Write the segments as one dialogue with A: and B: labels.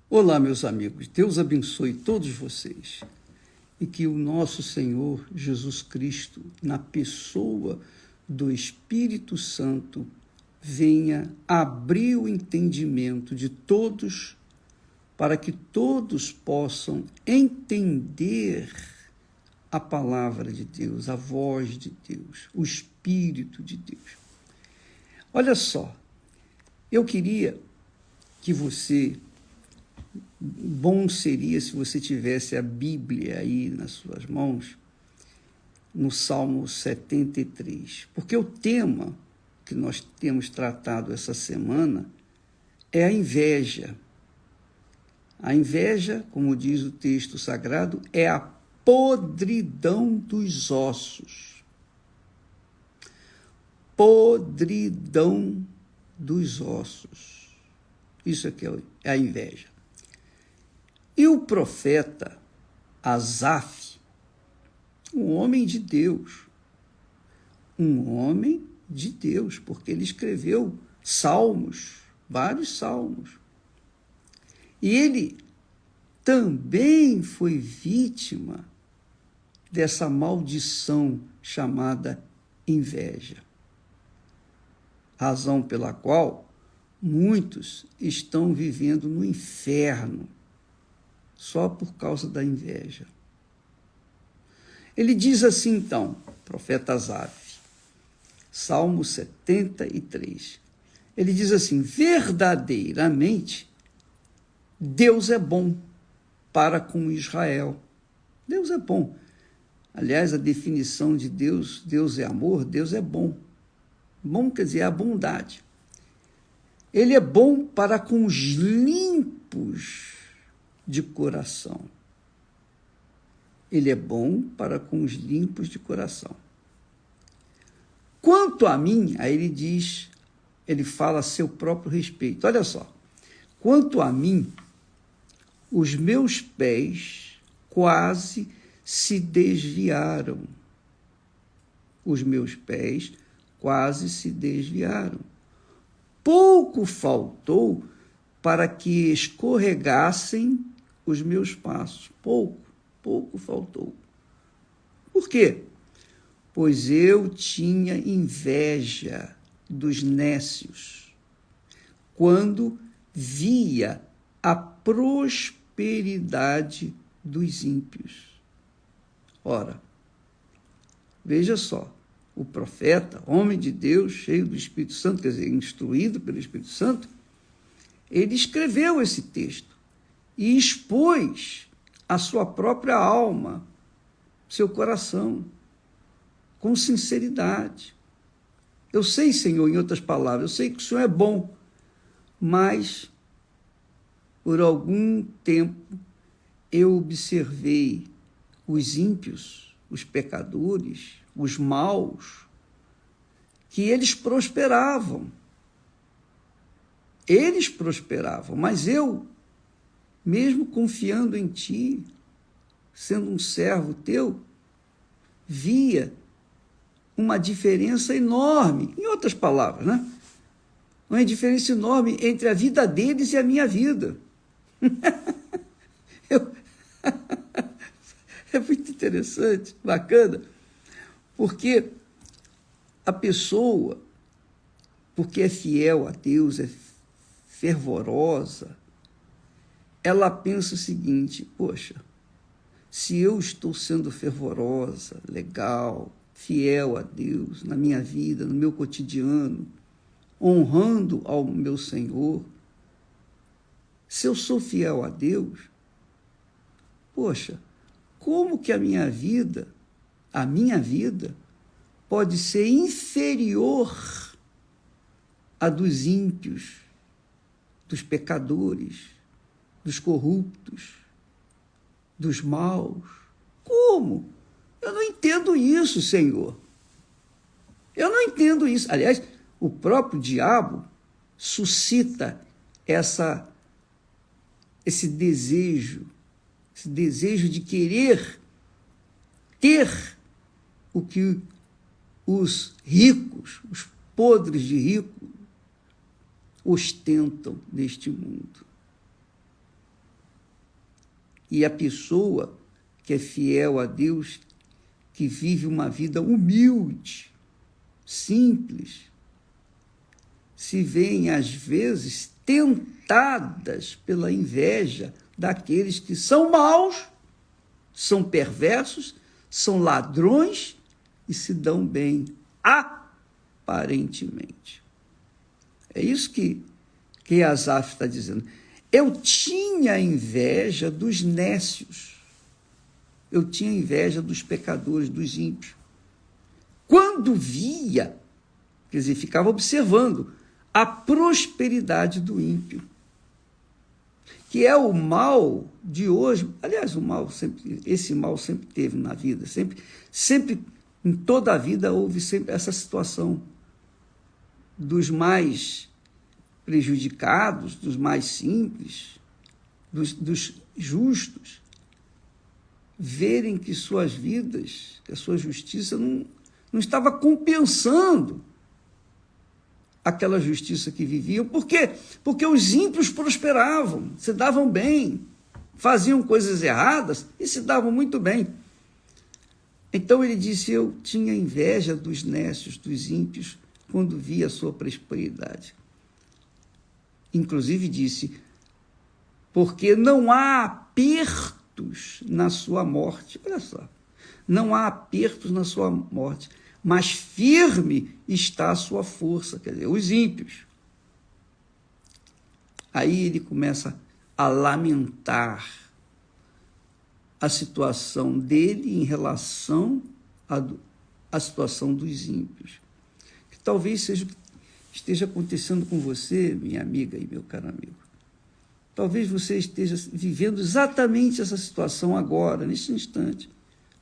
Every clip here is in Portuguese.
A: Olá, meus amigos. Deus abençoe todos vocês e que o nosso Senhor Jesus Cristo, na pessoa do Espírito Santo, venha abrir o entendimento de todos para que todos possam entender a palavra de Deus, a voz de Deus, o Espírito de Deus. Olha só, eu queria que bom seria se você tivesse a Bíblia aí nas suas mãos, no Salmo 73, porque o tema que nós temos tratado essa semana é a inveja. A inveja, como diz o texto sagrado, é a podridão dos ossos. Podridão dos ossos. Isso aqui é a inveja. E o profeta Asaf, um homem de Deus, porque ele escreveu salmos, vários salmos. E ele também foi vítima dessa maldição chamada inveja. Razão pela qual muitos estão vivendo no inferno só por causa da inveja. Ele diz assim, então, profeta Asaf, Salmo 73, ele diz assim: verdadeiramente, Deus é bom para com Israel. Deus é bom. Aliás, a definição de Deus, Deus é amor, Deus é bom. Bom quer dizer a bondade. Ele é bom para com os limpos de coração. Ele é bom para com os limpos de coração. Quanto a mim, aí ele diz, ele fala a seu próprio respeito. Olha só. Quanto a mim, os meus pés quase se desviaram. Os meus pés quase se desviaram. Pouco faltou para que escorregassem os meus passos. Pouco faltou. Por quê? Pois eu tinha inveja dos nécios, quando via a prosperidade dos ímpios. Ora, veja só, o profeta, homem de Deus, cheio do Espírito Santo, quer dizer, instruído pelo Espírito Santo, ele escreveu esse texto e expôs a sua própria alma, seu coração, com sinceridade. Eu sei, Senhor, em outras palavras, eu sei que o Senhor é bom, mas por algum tempo eu observei os ímpios, os pecadores, os maus, que eles prosperavam. Eles prosperavam, mas eu, mesmo confiando em Ti, sendo um servo Teu, via uma diferença enorme. Em outras palavras, né? Uma diferença enorme entre a vida deles e a minha vida. É muito interessante, bacana, porque a pessoa, porque é fiel a Deus, é fervorosa, ela pensa o seguinte: poxa, se eu estou sendo fervorosa, legal, fiel a Deus na minha vida, no meu cotidiano, honrando ao meu Senhor, se eu sou fiel a Deus, poxa, como que a minha vida pode ser inferior à dos ímpios, dos pecadores, dos corruptos, dos maus? Como? Eu não entendo isso, Senhor. Eu não entendo isso. Aliás, o próprio diabo suscita esse desejo de querer ter o que os ricos, os podres de rico, ostentam neste mundo. E a pessoa que é fiel a Deus, que vive uma vida humilde, simples, se veem, às vezes, tentadas pela inveja daqueles que são maus, são perversos, são ladrões e se dão bem, aparentemente. É isso que Asaf está dizendo. Eu tinha inveja dos nécios. Eu tinha inveja dos pecadores, dos ímpios. Quando via, quer dizer, ficava observando a prosperidade do ímpio, que é o mal de hoje. Aliás, esse mal sempre teve na vida, sempre em toda a vida houve sempre essa situação dos mais prejudicados, dos mais simples, dos justos, verem que suas vidas, que a sua justiça não estava compensando aquela justiça que viviam. Por quê? Porque os ímpios prosperavam, se davam bem, faziam coisas erradas e se davam muito bem. Então ele disse, eu tinha inveja dos nécios, dos ímpios, quando via a sua prosperidade. Inclusive disse, porque não há apertos na sua morte. Olha só, não há apertos na sua morte, mas firme está a sua força, quer dizer, os ímpios. Aí ele começa a lamentar a situação dele em relação à situação dos ímpios. Que talvez seja o que esteja acontecendo com você, minha amiga e meu caro amigo. Talvez você esteja vivendo exatamente essa situação agora, nesse instante.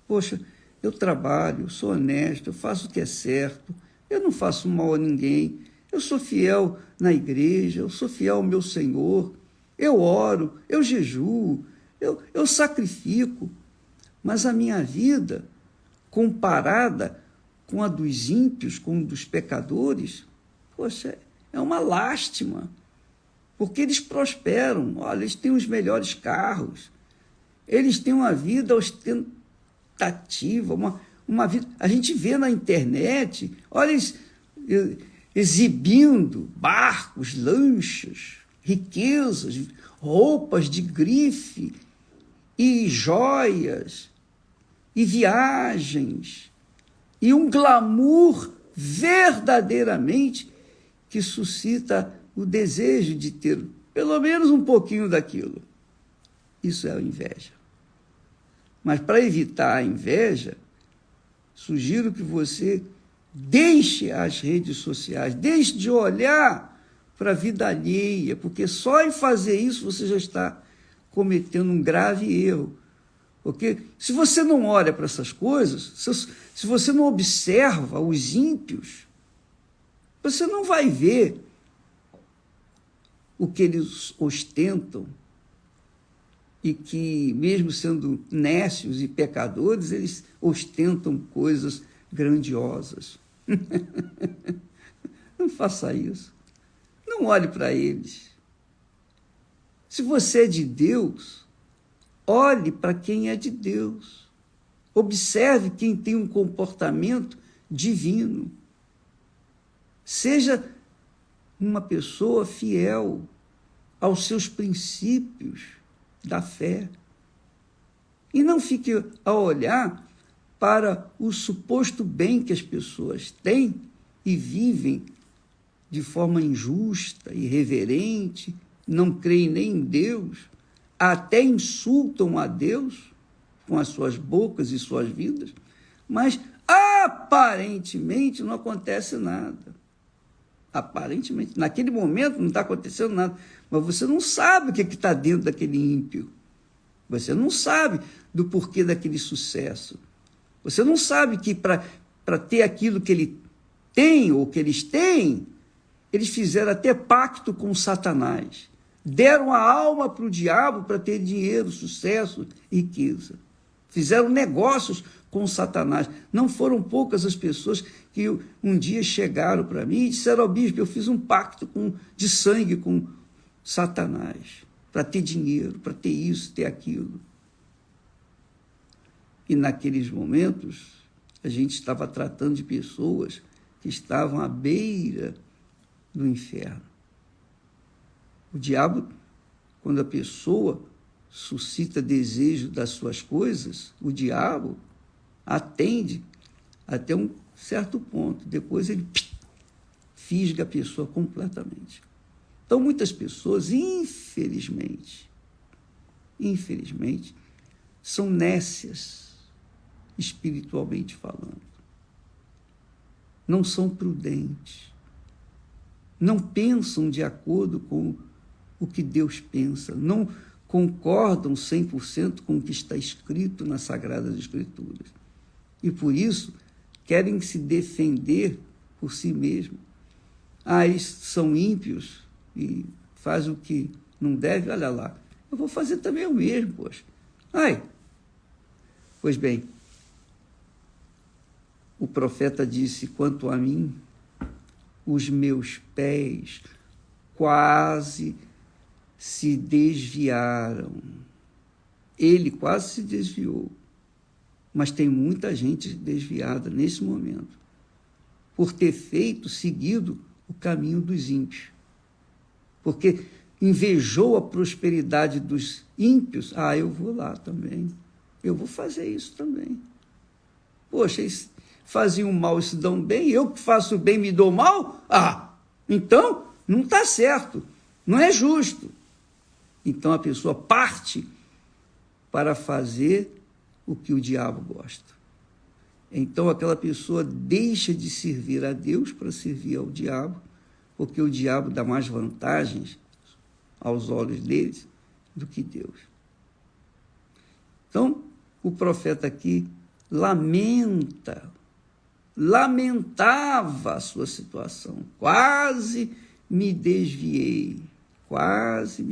A: Poxa, eu trabalho, sou honesto, eu faço o que é certo, eu não faço mal a ninguém, eu sou fiel na igreja, eu sou fiel ao meu Senhor, eu oro, eu jejuo, eu sacrifico, mas a minha vida, comparada com a dos ímpios, com a dos pecadores, poxa, é uma lástima, porque eles prosperam, olha, eles têm os melhores carros, eles têm uma vida ostentativa, uma vida. A gente vê na internet, olha, eles exibindo barcos, lanchas, riquezas, roupas de grife, e joias, e viagens, e um glamour verdadeiramente que suscita o desejo de ter pelo menos um pouquinho daquilo. Isso é a inveja. Mas para evitar a inveja, sugiro que você deixe as redes sociais, deixe de olhar para a vida alheia, porque só em fazer isso você já está cometendo um grave erro. Porque se você não olha para essas coisas, se você não observa os ímpios, você não vai ver o que eles ostentam e que, mesmo sendo nécios e pecadores, eles ostentam coisas grandiosas. Não faça isso. Não olhe para eles. Se você é de Deus, olhe para quem é de Deus. Observe quem tem um comportamento divino. Seja uma pessoa fiel aos seus princípios da fé. E não fique a olhar para o suposto bem que as pessoas têm e vivem de forma injusta, irreverente, não creem nem em Deus, até insultam a Deus com as suas bocas e suas vidas, mas aparentemente não acontece nada. Aparentemente, naquele momento não está acontecendo nada, mas você não sabe o que está dentro daquele ímpio. Você não sabe do porquê daquele sucesso. Você não sabe que para ter aquilo que ele tem ou que eles têm, eles fizeram até pacto com Satanás. Deram a alma para o diabo para ter dinheiro, sucesso e riqueza. Fizeram negócios com Satanás. Não foram poucas as pessoas que um dia chegaram para mim e disseram ao bispo, eu fiz um pacto de sangue com Satanás, para ter dinheiro, para ter isso, ter aquilo. E naqueles momentos, a gente estava tratando de pessoas que estavam à beira do inferno. O diabo, quando a pessoa suscita desejo das suas coisas, o diabo atende até um certo ponto. Depois ele fisga a pessoa completamente. Então, muitas pessoas, infelizmente, são nécias, espiritualmente falando. Não são prudentes. Não pensam de acordo com o que Deus pensa. Não concordam 100% com o que está escrito nas Sagradas Escrituras. E, por isso, querem se defender por si mesmos. Eles são ímpios e fazem o que não deve, olha lá. Eu vou fazer também o mesmo, poxa. Pois bem, o profeta disse, quanto a mim, os meus pés quase se desviaram. Ele quase se desviou. Mas tem muita gente desviada nesse momento, por ter seguido o caminho dos ímpios. Porque invejou a prosperidade dos ímpios. Eu vou lá também. Eu vou fazer isso também. Poxa, eles faziam mal e se dão bem, eu que faço bem me dou mal? Então não está certo, não é justo. Então a pessoa parte para fazer o que o diabo gosta. Então aquela pessoa deixa de servir a Deus para servir ao diabo, porque o diabo dá mais vantagens aos olhos deles do que Deus. Então, o profeta aqui lamentava a sua situação. Quase me desviei. Quase.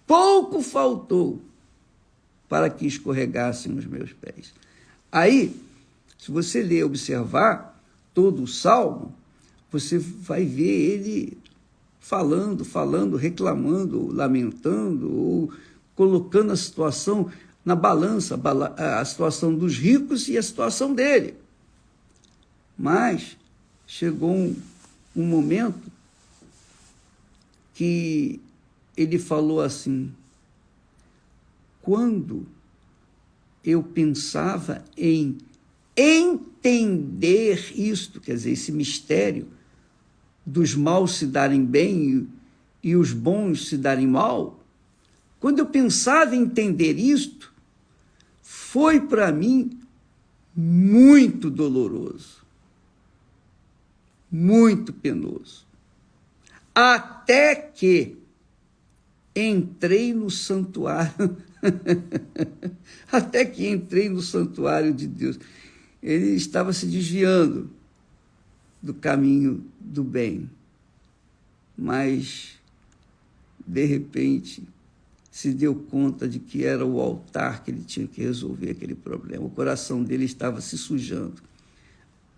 A: Pouco faltou para que escorregassem os meus pés. Aí, se você ler e observar todo o Salmo, você vai ver ele falando, reclamando, lamentando, ou colocando a situação na balança, a situação dos ricos e a situação dele. Mas chegou um momento que ele falou assim, quando eu pensava em entender isto, quer dizer, esse mistério dos maus se darem bem e os bons se darem mal, quando eu pensava em entender isto, foi para mim muito doloroso, muito penoso, até que entrei no santuário, de Deus. Ele estava se desviando do caminho do bem, mas, de repente, se deu conta de que era o altar que ele tinha que resolver aquele problema. O coração dele estava se sujando.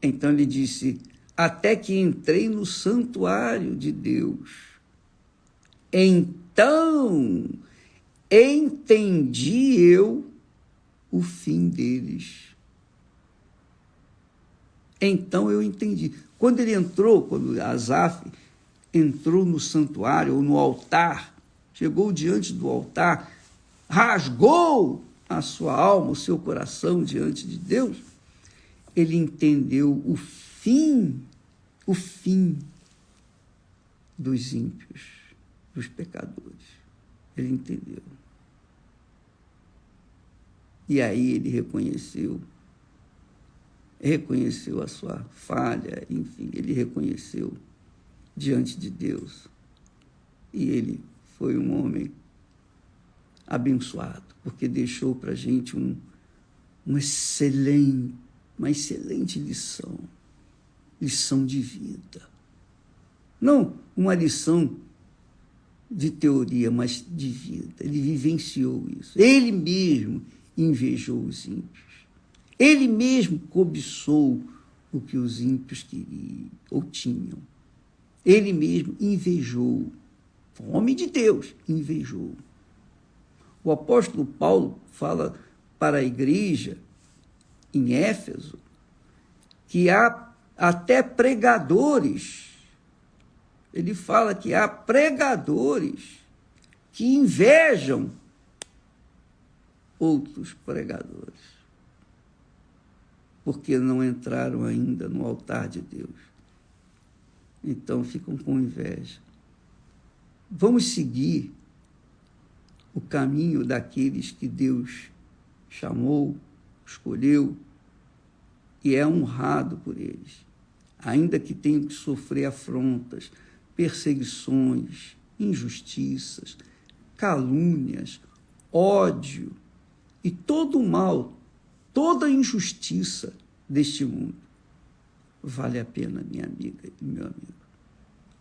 A: Então ele disse, até que entrei no santuário de Deus. Então entendi eu o fim deles. Então eu entendi. Quando Asaf entrou no santuário, ou no altar, chegou diante do altar, rasgou a sua alma, o seu coração diante de Deus, ele entendeu o fim dos ímpios, dos pecadores. Ele entendeu. E aí ele reconheceu a sua falha, enfim, ele reconheceu diante de Deus. E ele foi um homem abençoado, porque deixou para a gente uma excelente lição de vida. Não uma lição de teoria, mas de vida. Ele vivenciou isso. Ele mesmo invejou os ímpios. Ele mesmo cobiçou o que os ímpios queriam ou tinham. Ele mesmo invejou. O homem de Deus invejou. O apóstolo Paulo fala para a igreja em Éfeso que há até pregadores. Ele fala que há pregadores que invejam outros pregadores, porque não entraram ainda no altar de Deus. Então ficam com inveja. Vamos seguir o caminho daqueles que Deus chamou, escolheu e é honrado por eles, ainda que tenham que sofrer afrontas, perseguições, injustiças, calúnias, ódio e todo o mal, toda a injustiça deste mundo. Vale a pena, minha amiga e meu amigo.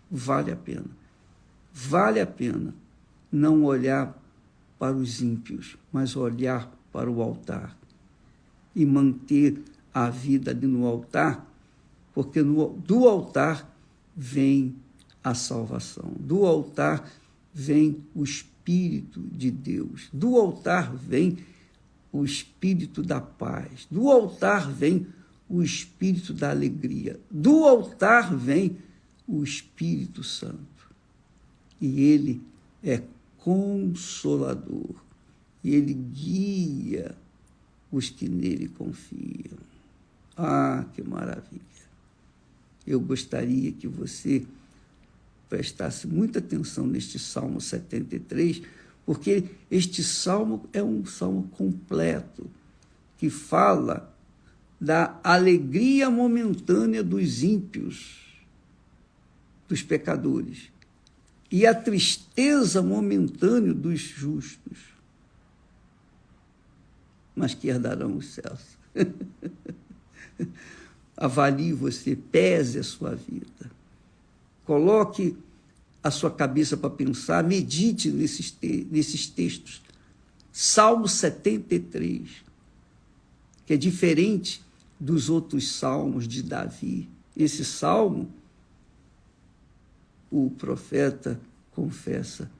A: Vale a pena. Vale a pena não olhar para os ímpios, mas olhar para o altar e manter a vida ali no altar, porque do altar vem a salvação, do altar vem o Espírito de Deus, do altar vem o Espírito da paz, do altar vem o Espírito da alegria, do altar vem o Espírito Santo. E ele é consolador, e ele guia os que nele confiam. Ah, que maravilha! Eu gostaria que você prestasse muita atenção neste Salmo 73, porque este salmo é um salmo completo, que fala da alegria momentânea dos ímpios, dos pecadores, e a tristeza momentânea dos justos, mas que herdarão os céus. Avalie você, pese a sua vida. Coloque a sua cabeça para pensar, medite nesses textos. Salmo 73, que é diferente dos outros salmos de Davi. Esse salmo, o profeta confessa,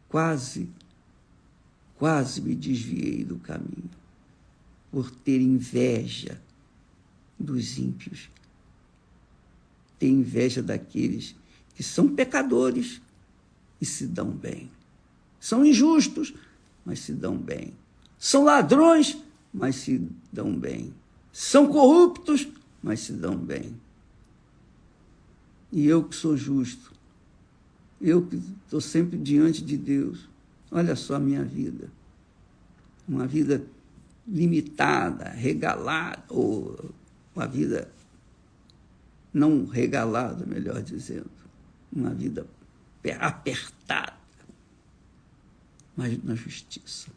A: quase me desviei do caminho, por ter inveja dos ímpios, ter inveja daqueles que são pecadores e se dão bem. São injustos, mas se dão bem. São ladrões, mas se dão bem. São corruptos, mas se dão bem. E eu que sou justo, eu que estou sempre diante de Deus, olha só a minha vida. Uma vida limitada, regalada, ou uma vida não regalada, melhor dizendo. Uma vida apertada, mas na justiça.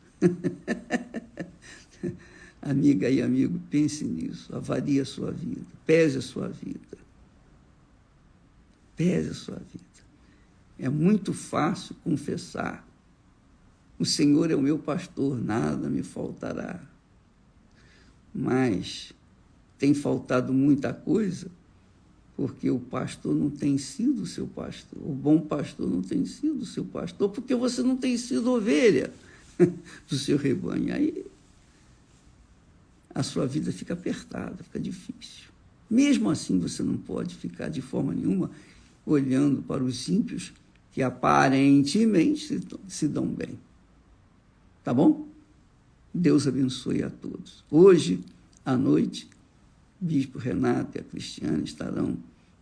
A: Amiga e amigo, pense nisso, avalie a sua vida, pese a sua vida. Pese a sua vida. É muito fácil confessar: o Senhor é o meu pastor, nada me faltará. Mas tem faltado muita coisa, porque o pastor não tem sido o seu pastor. O bom pastor não tem sido o seu pastor, porque você não tem sido ovelha do seu rebanho. Aí a sua vida fica apertada, fica difícil. Mesmo assim, você não pode ficar de forma nenhuma olhando para os ímpios que aparentemente se dão bem. Tá bom? Deus abençoe a todos. Hoje, à noite, Bispo Renato e a Cristiane estarão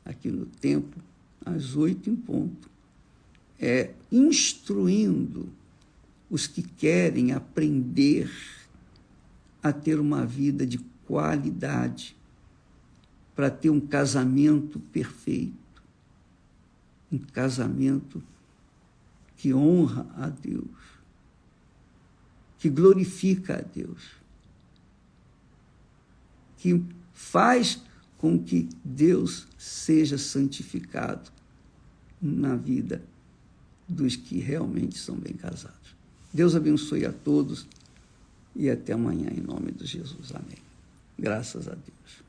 A: aqui no templo, às 8 em ponto, instruindo os que querem aprender a ter uma vida de qualidade, para ter um casamento perfeito, um casamento que honra a Deus, que glorifica a Deus, que faz com que Deus seja santificado na vida dos que realmente são bem casados. Deus abençoe a todos e até amanhã, em nome de Jesus. Amém. Graças a Deus.